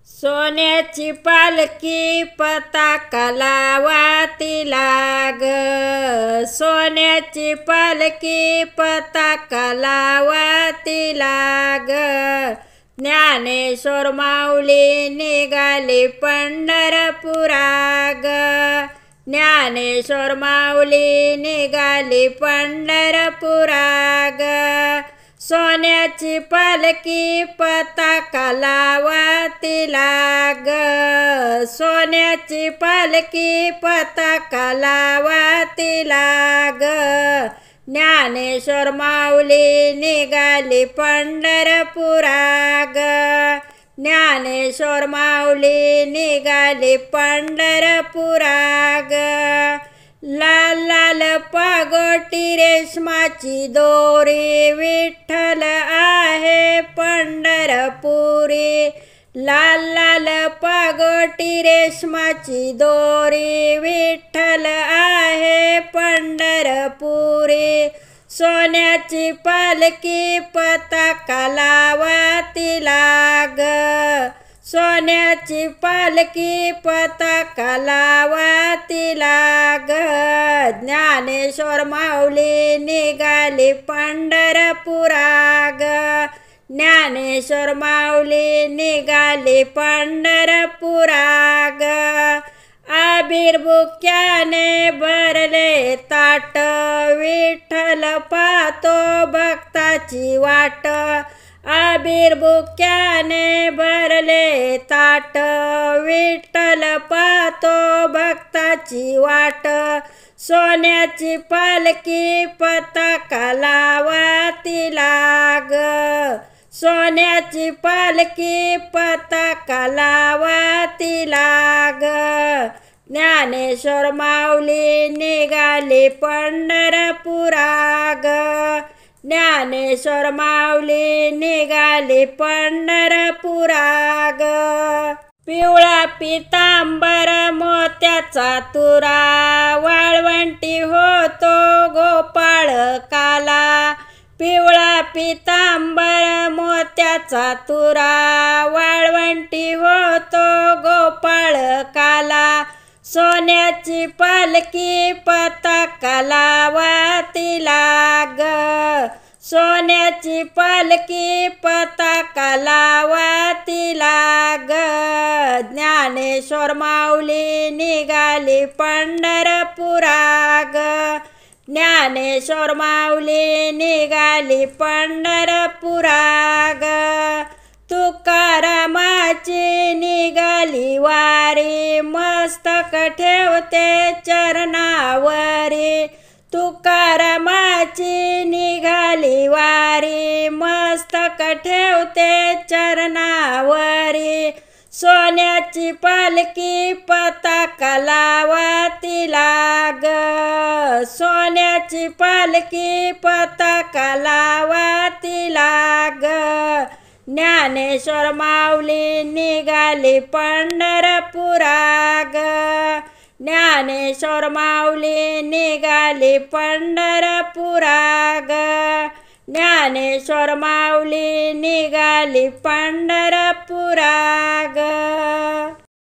सोन्याची पालखी पताका लावातीला ग, सोन्याची पालखी पताका लावातीला ग। ज्ञानेश्वर माऊली निघाली पंढरपुरा ग, ज्ञानेश्वर माऊली निघाली पंढरपुरा ग। सोन्याची पालखी पताका लावातीला ग, सोन्याची पालखी पताका लावातीला ग। ज्ञानेश्वर माऊली निघाली पंढरपुरा ग, ज्ञानेश्वर माऊली निघाली पंढरपुरा ग। लाल लाल पागोटी रेशमाची दोरी विठ्ठल आहे पंढरपुरी, लाल लाल पागोटी रेशमाची दोरी विठ्ठल आहे पंढरपुरी। सोन्याची पालखी पताका लावातीला ग, सोन्याची पालखी पताका लावातीला ग। ज्ञानेश्वर माऊली निघाली पंढरपुरा ग, ज्ञानेश्वर माऊली निघाली पंढरपुरा ग। आबीर बुक्याने भरले ताट, विठ्ठल पाहतो भक्ताची वाट। आबीर बुक्याने भरले ताट, विठ्ठल पाहतो भक्ताची वाट। सोन्याची पालखी पताका लावातीला ग, सोन्याची पालखी पताका लावातीला ग। ज्ञानेश्वर माऊली निघाली पंढरपुरा ग, ज्ञानेश्वर माऊली निघाली पंढरपुरा ग। पिवळा पितांबर मोत्याचा तुरा, वाळवंटी होतो गोपाळ काला। पिवळा पितांबर मोत्याचा तुरा, वाळवंटी होतो गोपाळ काला। सोन्याची पालखी पताका लावातीला ग, सोन्याची पालखी पताका लावातीला ग। ज्ञानेश्वर माऊली निघाली पंढरपुरा ग, ज्ञानेश्वर माऊली निघाली पंढरपुरा ग। तुकारामाची निघाली वारी, मस्तक ठेवते चरणावरी। तुकारामाची निघाली वारी, मस्तक ठेवते चरणावरी। सोन्याची पालखी पताका लावातीला ग, सोन्याची पालखी पताका लावातीला ग। ज्ञानेश्वर माऊली निघाली पंढरपुरा ग, ज्ञानेश्वर माऊली निघाली पंढरपुरा ग, ज्ञानेश्वर माऊली निघाली पंढरपुरा ग।